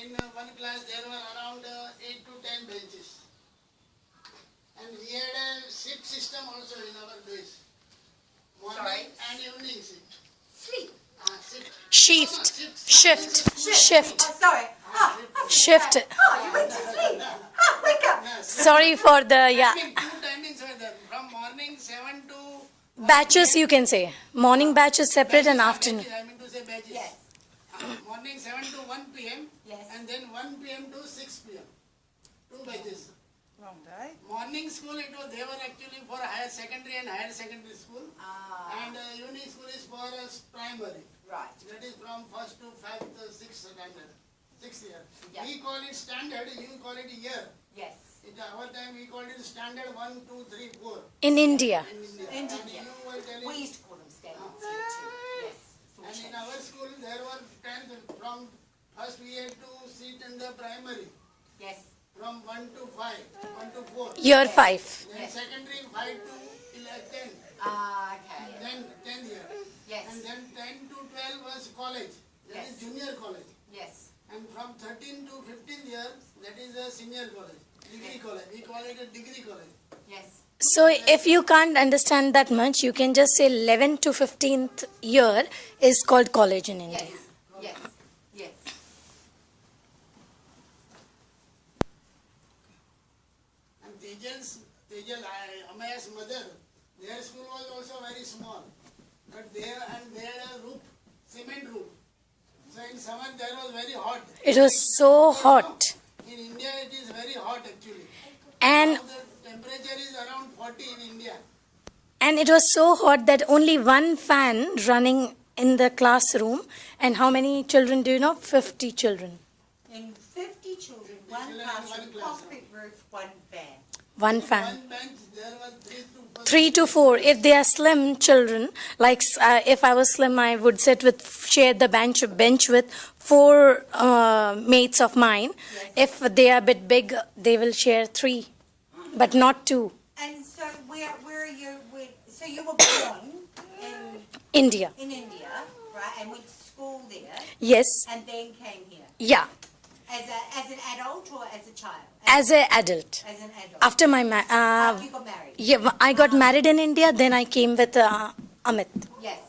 in one class there were around 8 to 10 benches. And we had a shift system also in our base. Morning and evening shift. Sleep. Shift. No, Shift. Shift. Oh, sorry. Shift. Oh, you went to sleep. Wake up. Sorry for the, yeah. Two timings were there. From morning 7 to... Batches you can say. Morning batch is separate and afternoon. Batches, I mean to say batches. Yes. Morning 7 to 1 p.m. Yes. And then 1 p.m. to 6 p.m. Two batches. Wrong day. Morning school, they were actually for higher secondary and higher secondary school. And evening school is for primary. Right. That is from 1st to 5th, 6th standard. 6th year. Yeah. We call it standard, you call it year. Yes. In our time we called it standard 1, 2, 3, 4 In India. in India. In And India. you were telling, We used to call them standards here too. Yes. It's all and in changed. our school there were 10th, from first we had to sit in the primary Yes. from 1 to 5, 1 to 4. Year 5. Then Yes. secondary 5 to 10. Okay. Then 10th year. Yes. And then 10 to 12 was college. That Yes. is junior college. Yes. And from 13 to 15th year, that is a senior college, degree college. We call it a degree college. Yes. So if you can't understand that much, you can just say 11 to 15th year is called college in India. Yes. Yes. Yes. And Tejal, Amaya's mother, their school was also very small. But they had a roof, cement roof. So in summer there was very hot. It was so hot. In India it is very hot actually. And Now the temperature is around 40 in India. And it was so hot that only one fan running in the classroom. And how many children do you know? 50 children. In 50 children, one children in classroom, one classroom. concrete roof, one fan. One fan. One bench there was 3 to 4. If they are slim children, like if I was slim, I would share the bench with 4 mates of mine. If they are a bit big, they will share 3, but not 2. And so where are you? So you were born India. in India, right? And went to school there, Yes. and then came here Yeah. as an adult or as a child? As an adult. As an adult. After my After you got married. yeah, I got married in India. Then I came with Amit. Yes.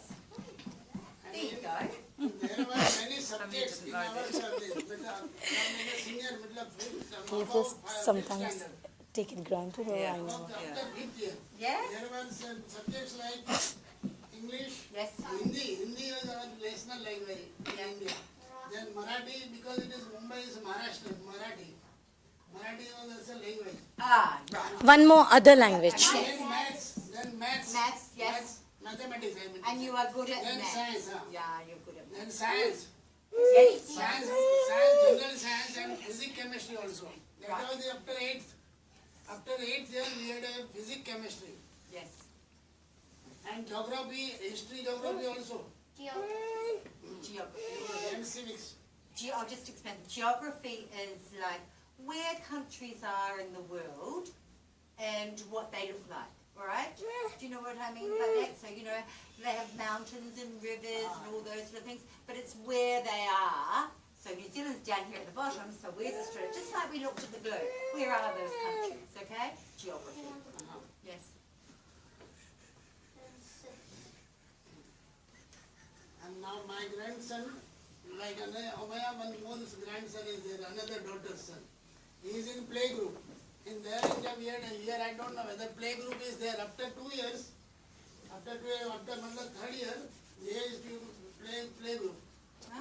There you go. There were many subjects in our subject. Senior, middle, fifth, You above just fifth sometimes standard. take it granted, or I know. After fifth year, Yes. there were some subjects like English, Yes. Hindi was our national language in India. Then Marathi, because it is Mumbai, is Maharashtra, Marathi. Marathi was also language. Ah, right. One more other language. Then maths. Maths, yes. Mathematics, I mean. And you are good at Then maths. science, Yeah, you're good at maths. Then science. Yes. Science, general science and physics, chemistry also. That Right. was after 8th. After 8th year, we had a physics, chemistry. Yes. And geography, history, geography also. Geography. And civics. I'll just explain. Geography is like where countries are in the world and what they look like. All right? Do you know what I mean by that? So, they have mountains and rivers and all those sort of things, but it's where they are. So New Zealand's down here at the bottom, so where's Australia? Just like we looked at the globe. Where are those countries, okay? Geography. Yes. And now my grandson, like Amaya Manmohan's grandson is there, another daughter's son. He is in playgroup. In their India we had a year, I don't know whether playgroup is there. After 2 years, after 3rd year, they used to play playgroup.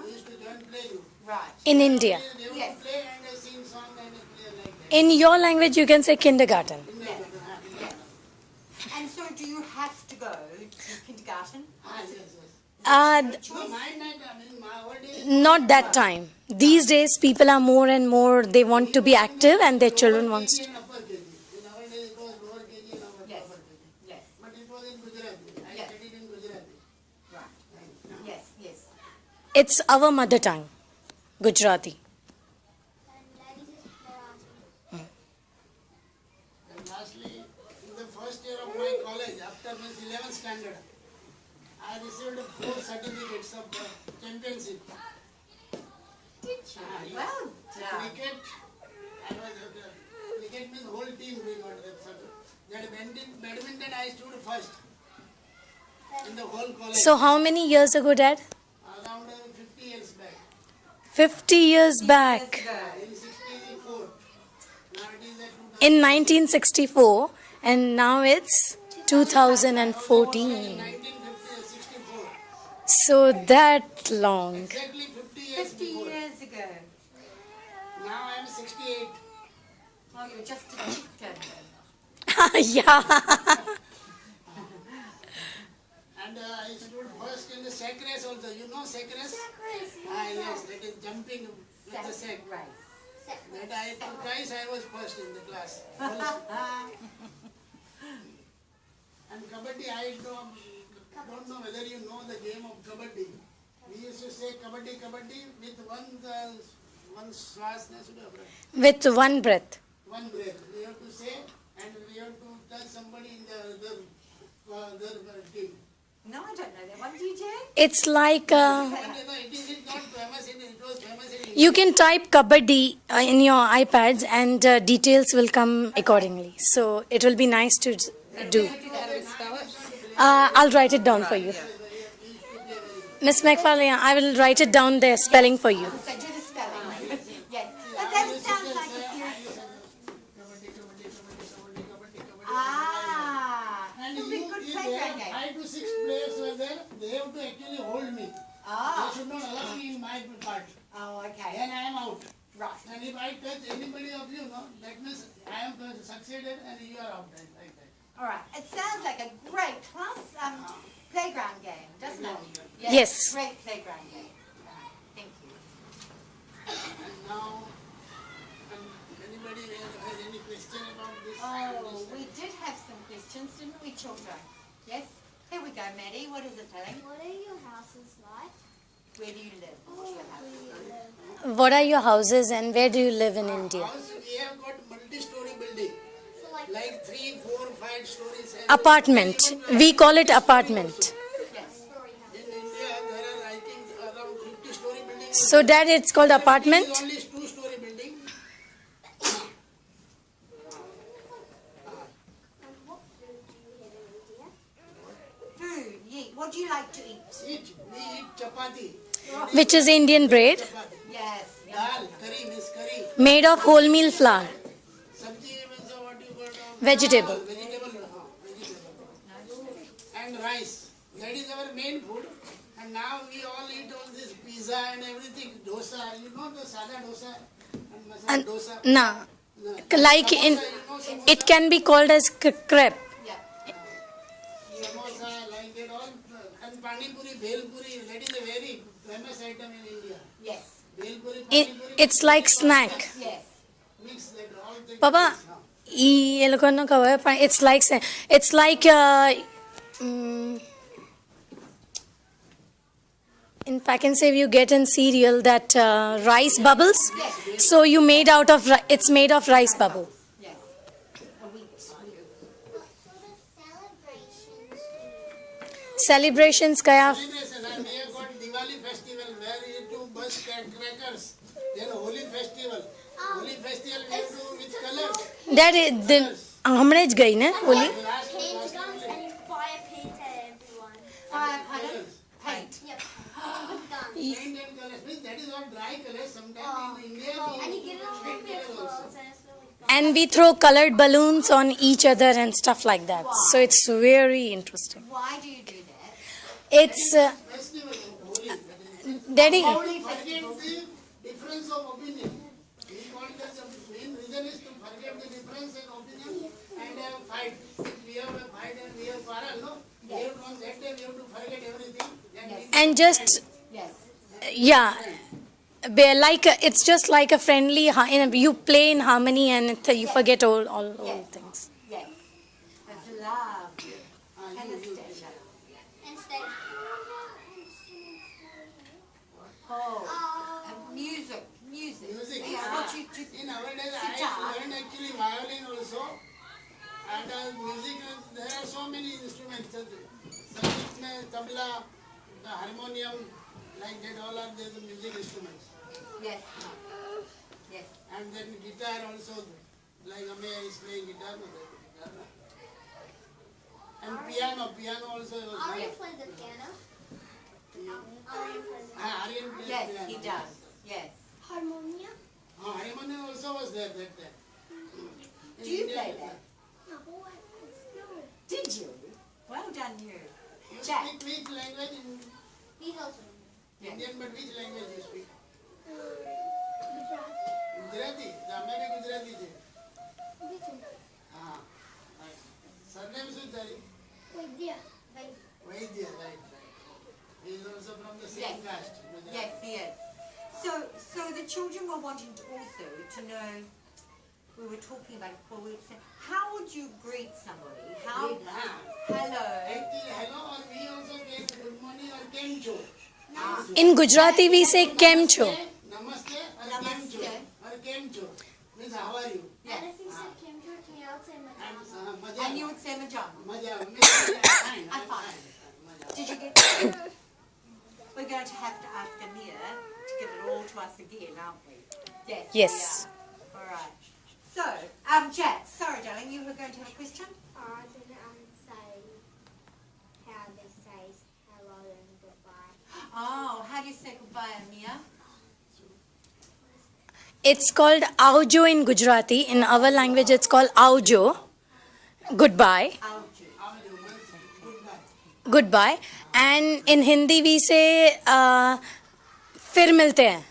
They used to join playgroup. Right. In India. They would Yes. play and they sing song and they play like that. In your language, you can say kindergarten. Yes. Yes. And so do you have to go to kindergarten? Yes. Uh, No, my night, I mean, my old days. not that time. These days, people are more and more, they want to be active and their children wants to. In upper KG. In our days it was lower KG and upper Yes. KG. Yes. But it was in Gujarati. I Yes. studied in Gujarati. Right. Yes, yes. It's our mother tongue, Gujarati. And lastly, in the first year of my college, after my 11th standard, I received 4 certificates of championship. you? Yes. Well done. Cricket, cricket means whole team we got that circle. That badminton I stood first in the whole college. So how many years ago, Dad? Around 50 years back. 50 years back. Years ago. In 64. Now it is at In 1964, and now it's 2014. 1964. So that long. Exactly 50 years 50 before. years ago. Now I am 68. Oh, you're just a chicken. Yeah. And I stood first in the sack race also. You know sack race? Yes, that is jumping with the sack. Race. That I twice I was first in the class. And kabaddi, I don't know whether you know the game of kabaddi. We used to say kabaddi, kabaddi with one swash, With one breath. one breath. We have to say, and we have to touch somebody in the other team. No, I don't know that. What do you do? It's like But, it is not famous in it was famous in India. you can type kabaddi in your iPads and details will come accordingly. So it will be nice to do. I'll write it down for you. Miss McFarlane, I will write it down there, spelling for you. So do the spelling. Yes. But that sounds like a cute. Ah. And It'll be a good playground game. 5 to 6 players were there, they have to actually hold me. Ah. They should not allow me in my part. Oh, okay. Then I am out. Right. And if I touch anybody of you, no, that means I am succeeded and you are out. Like that. All right. It sounds like a great class playground game, doesn't it? Yes. Great playground game. Thank you. And now, anybody has any question about this? Oh, we did have some questions, didn't we, children? Yes? Here we go, Maddie. What is it, darling? What are your houses like? Where do you live? What's your house? Where do you live? What are your houses and where do you live in India? House, we have got multi-story building, So like 3, 4, 5 stories. Apartment. We call it apartment. Yes. story house. In India, there are, I think, around 50-story buildings. So, Dad, it's called apartment? It is only 2-story building. And what food do you eat in India? Food. Yeah. What do you like to eat? We eat chapati. Which is Indian bread Chapati. Yes. Dal, curry means curry. made of wholemeal flour. Sabji means what you call Vegetable. Vegetable. And rice. That is our main food. And now we all eat all this pizza and everything. Dosa. You know the sada dosa and masala And- dosa. Nah. No. Like in, Samosa, you know samosa? it can be called as crepe. Yeah. Samosa, like that all. And pani puri, bhel puri. That is a very famous item in India. Yes. Bhel puri, It, pani puri. it's like snack. Yes. Mix that all the Papa, એ લોકોનો ખબર પણ it's like in Pakistan you get in cereal that rice bubbles. So you made out of it's made of rice bubble. Yes. A wheat. What sort of celebrations do you Celebrations kaya celebration. And we have got Diwali festival where you do burst crackers. Then Holi festival. Holi festival we do with colors. that હમણાં જ ગઈ ને Holi Last paint guns and you fire paint at everyone? Fire pardon? Paint. Yep. With guns. paint and colors. Means that is all dry colors. Sometimes in India And you we get it on paint your colors also. clothes and it's really fun. and we throw colored balloons on each other and stuff like that. So it's very interesting. Why do you do that? It's Festival of Holi. daddy Holy Forget festival. the difference of opinion. We call that the main reason is to forget the difference in opinion and fight. If we have a fight and we have quarrel, no? We have to, on that day we have to forget everything. Then we and just Yes. yeah it's just like a friendly you play in harmony and you forget all things. Yes. That's lovely. Anastasia. And stay. Oh. And music. Music. Music. Yeah. What you do. In our days, Sitar. I learned actually violin also. And music, there are so many instruments. Sangeet mein tabla, the harmonium, like that all are the music instruments. Yes. Yes. And then guitar also, like Ameya is playing guitar. No, guitar. And piano also was Arya like. plays the piano. Arya plays the Aryan plays Yes, piano. he does. Yes. harmonia. Harmonium also was there that time. Do you play that? No. Did you? Well done, you. You Jack. speak which language in He's also Yes. Indian, but which language you speak? Gujarati. Gujarati. અમે બી ગુજરાતી છે. હા. Right. Surname શું તારી? Vaidya. Vaidya, right. He is also from the same Yes. caste. Gujarati. Yes, he is. So the children were wanting to also to know, we were talking about it before, we were saying, how would you greet somebody? How, hello. Actually, hello or we also say good morning or કેમ છો? In Gujarati, we say kem cho. Namaste or Namaste. કેમ છો? Means how are you? Yes. And if you said Kim to me, I would say And Madonna. મજા. And you would say Majama. મજા. Fine. I'm fine. મજા. Did you get We're going to have to ask Amir to give it all to us again, aren't we? Yes. Yes. We are. All right. So, Jack, sorry, darling, you were going to have a question? I didn't say how they say hello and goodbye. Oh, how do you say goodbye, Amir? It's called aujo in Gujarati. In our language, it's called aujo. Goodbye. Auju. Goodbye. Goodbye. And in Hindi, we say फिर मिलते हैं.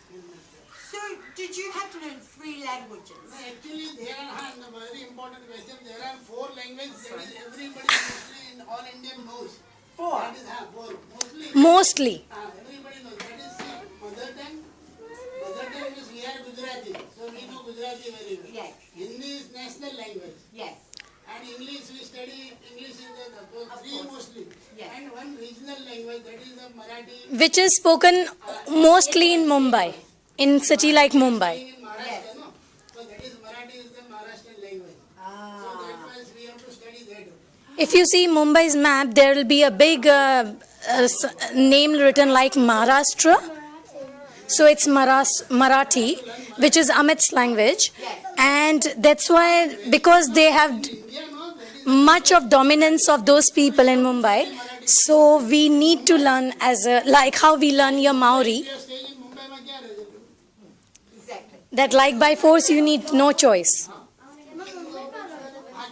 So, did you have to learn 3 languages? No, actually, there are a very important question. There are 4 languages that is everybody mostly in all Indian knows. 4? That is 4. Mostly. Mostly. Everybody knows. That is mother tongue. Mother tongue is we are Gujarati. So we know Gujarati very well. Yes. Hindi is national language. Yes. And English, we study English in the Of 3 course. mostly. Yes. And one regional language that is the Marathi. Which is spoken mostly in Mumbai. In city like Mumbai. In Maharashtra, no? So that is Marathi is the Maharashtrian language. So that means we have to study that. If you see Mumbai's map, there will be a big name written like Maharashtra. So it's Marathi, which is Amit's language. And that's why, because they have much of dominance of those people in Mumbai, so we need to learn like how we learn your Maori, We are staying in Mumbai, માં ક્યાં રહે છે? Exactly. that like by force you need no choice. હા,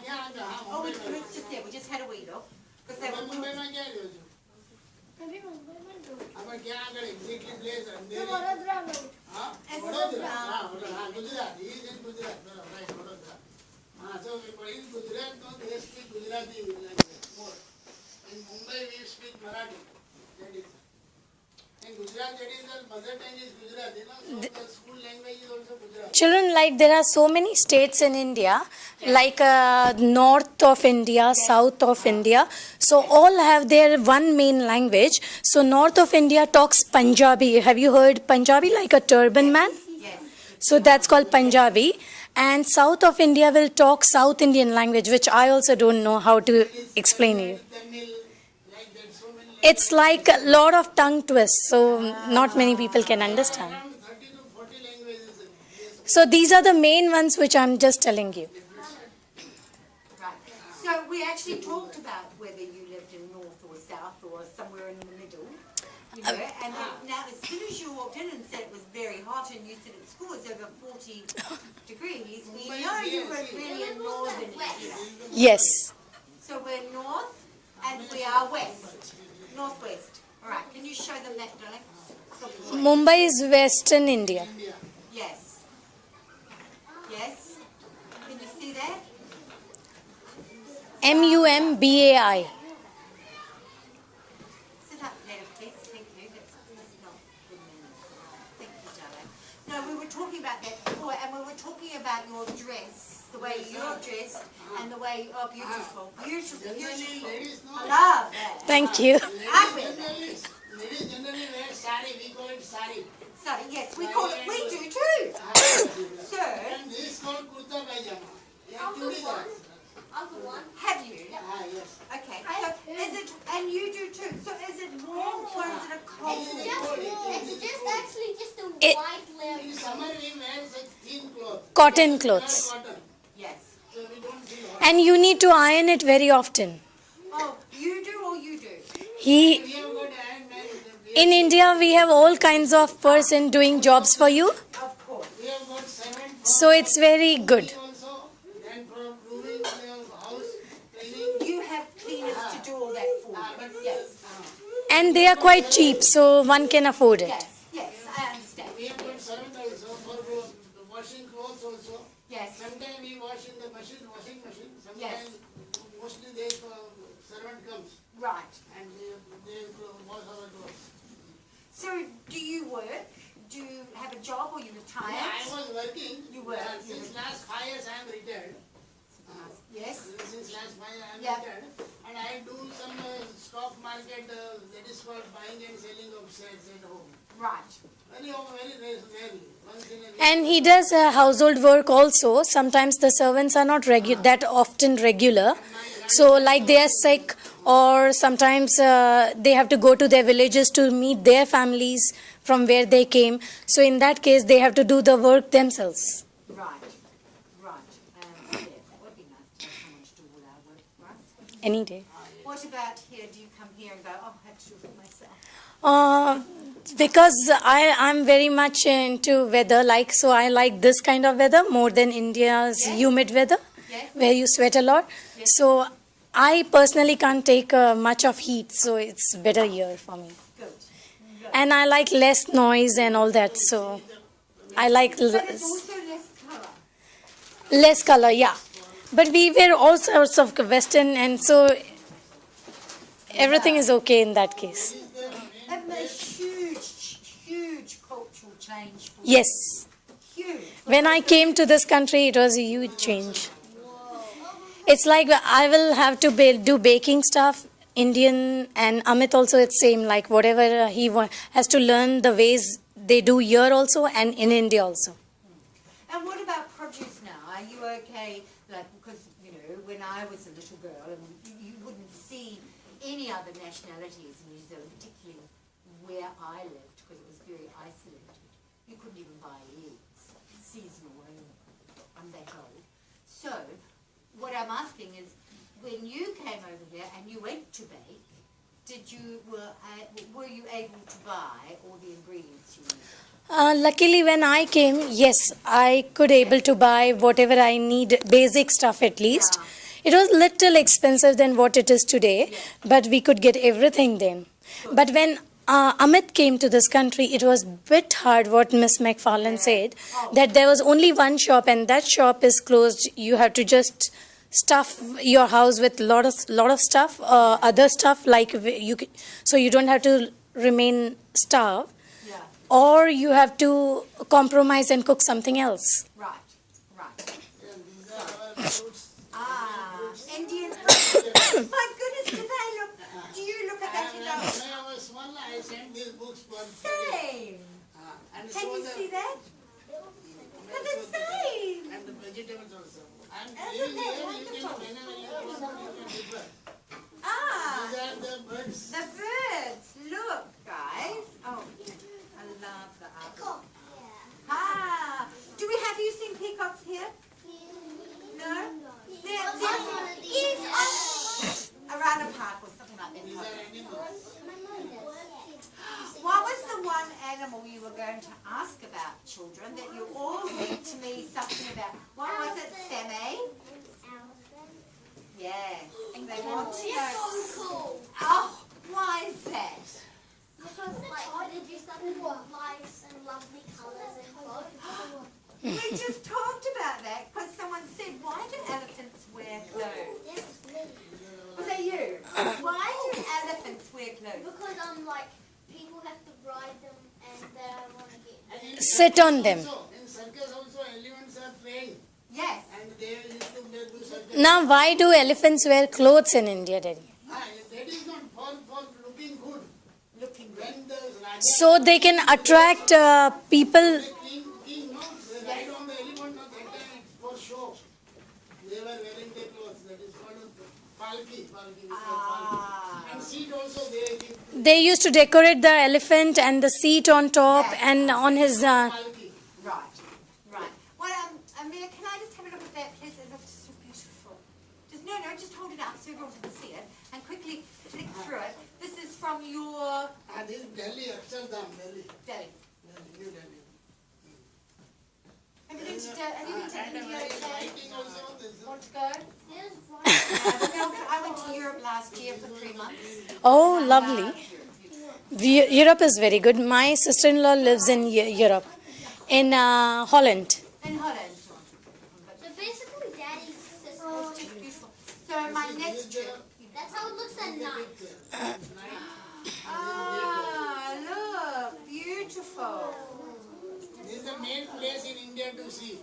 ક્યાં આગળ? હા, Oh, Mumbai it's just there. We just had a wee look. Because they were મુંબઈમાં ક્યાં રહ્યો છો? આમાં ક્યાં આગળ exactly place? અંધેરી? હા, It's વડોદરા. હા, વડોદરા. હા, Gujarat. He is in Gujarat. બરાબર, right, વડોદરા. હા, so in Gujarat, no, they speak Gujarati language more. In Mumbai, we speak Marathi. That is. In Gujarat, that is the mother tongue is Gujarati, no? So the school language is also Gujarati. Children, like there are so many states in India, like north of India, south of India. So all have their one main language. So north of India talks Punjabi. Have you heard Punjabi, like a turban man? Yes. So that's called Punjabi. And south of India will talk South Indian language, which I also don't know how to explain to you. Tamil, like that, so many It's like a lot of tongue twists, so not many people can understand. around 30 to 40 languages. Yes. So these are the main ones which I'm just telling you. Right. So we actually talked about whether you lived in north or south or somewhere in the middle. You know, and then now as soon as you walked in and said it was very hot and you said at school it was over 40 degrees, we know you were really in northern India. Yes. So we're north and we are west. Northwest. All right. Can you show them that, darling? Mumbai is western India. India. Yes. Yes. Can you see that? Mumbai. Sit up there, please. Thank you. That's not good manners. Thank you, darling. No, we were talking about that before, and we were talking about your dress, the way you're dressed, and the way you're beautiful. Beautiful, Generally, beautiful. ladies know. I love that. Thank you. I wear that. Ladies generally wear sari. We call it sari. Sorry, yes, we call it, we do too. Sir, And this is called kurta pajama. Yeah, Uncle chudidar. one. Uncle one. have you? Ah, yes. Okay, so is it, and you do too, so is it Or is it a cold? It's just actually just a It- white layer. In summer we wear such thin cloth. Cotton clothes. Cotton. Yes. So we don't feel hot. And you need to iron it very often. Oh, you do or you do? He We have got iron man. In India, we have all kinds of person doing jobs for you. Of course. We have got servant So it's very good. also. Then from grooming the house, cleaning. You have cleaners to do all that for you. Yes. And they are quite cheap, so one can afford it. Yes. Yes. I understand. We have got servant also for washing clothes also. Yes. Sometimes we wash in the washing machine. Sometimes mostly they servant comes Right. and they wash our clothes. So, do you work? Do you have a job or you retired? I was working. You were. Since last 5 years I am retired. Yes. Since last 5 years I am Yeah. retired. And I do some stock market that is called buying and selling of shares at home. Right. Very rarely. Once in a week. And he does household work also. Sometimes the servants are not that often regular. So, like they are sick, or sometimes they have to go to their villages to meet their families from where they came. So, in that case, they have to do the work themselves. Right. Right. Yeah, that would be nice to have someone to do all our work for us. Any day. What about here? Do you come here and go, oh, I have to do it myself? Because I'm very much into weather, so I like this kind of weather more than India's Yes. humid weather, Yes. where you sweat a lot. Yes. So I personally can't take much of heat, so it's better here for me. Good. And I like less noise and all that, so I like But it's also less colour. less color, yeah. But we wear all sorts of Western, and so everything is okay in that case. It made huge cultural change for Yes. you. Huge. When I came to this country, it was a huge change. It's like I will have to do baking stuff, Indian, and Amit also it's same, like whatever he has to learn the ways they do here also and in India also. And what about produce now? Are you okay? Like, because, when I was a little girl, and you wouldn't see any other nationalities in New Zealand, particularly where I lived, because it was very isolated. You couldn't even buy eggs, seasonal only. I'm that old. So, what I'm asking is, when you came over here and you went to bake, were you able to buy all the ingredients you needed? Luckily, when I came, yes, I could able to buy whatever I need, basic stuff at least. It was little expensive than what it is today, but we could get everything then. But when Amit came to this country, it was bit hard what Miss McFarlane said, that there was only one shop and that shop is closed. You have to just stuff your house with lot of stuff, other stuff so you don't have to remain starved. Yeah. Or you have to compromise and cook something else. Right, right. And these are our fruits. Indian food. My goodness, do you look at that When and go, I was small, I sent these books for same? and Can so you the- see that? Look at the same. and the vegetables also. I'm Isn't living that here, wonderful? whenever you want, you can differ. Ah, These are the birds. the birds. Look, guys. Oh, I love the art. Ah, do we have you seen peacocks here? No? They're around a park or something like that. These are animals. What was the one animal you were going to ask about, children, that you all said to me something about? What was it, Sammy? Yeah. They want to know. Cool. Oh, why is that? Because they dressed up in lights and lovely colours and clothes. We just talked about that because someone said, why do elephants wear clothes? Yes, me. Was that you? Why do elephants wear clothes? Because people have to ride them and they don't want to get. And in Sit on them. also, in circus also, elephants are trained. Yes. And they used to do circus. Now, why do elephants wear clothes in India, Daddy? That is not for looking good. Looking good. When the Raja, So they can attract people. the king knows, they ride on the elephant, not that time it's for show. They were wearing their clothes. That is called palki, we call palki. Ah. And seat also they give They used to decorate the elephant and the seat on top and on his. palki. Right, right. Well, Amir, can I just have a look at that, please? It looks so beautiful. Just hold it up so everyone can see it, and quickly flick through it. This is from your This is Delhi, Akshardham, Delhi. day. New Delhi. Have you been to And India? lighting also. This is Want to go? There's one. I went to Europe last year for 3 months. Oh, lovely. Europe is very good. My sister-in-law lives in Europe, in Holland. In Holland. So basically, Daddy's sister. It's just beautiful. So my next trip. That's how it looks at night. Ah, look, beautiful. This is the main place in India to see.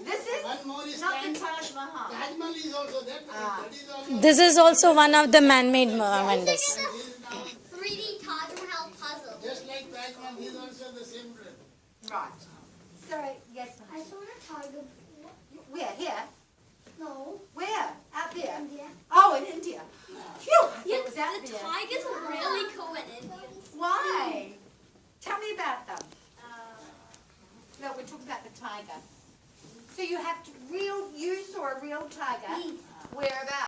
This is One more is not the Taj Taj Mahal. Mahal is also there. That is also. This is also one of the man-made wonders. This is a 3D Taj Mahal puzzle. Just like Taj Mahal, this is also the same place. Right. So, yes, I saw a tiger. where? Here? No, Where? Out there? India. Oh, in India. Phew, I thought it was out The there. tigers are really cool in India. Why? Tell me about them. No, we're talking about the tiger. So you have to you saw a real tiger. Whereabouts?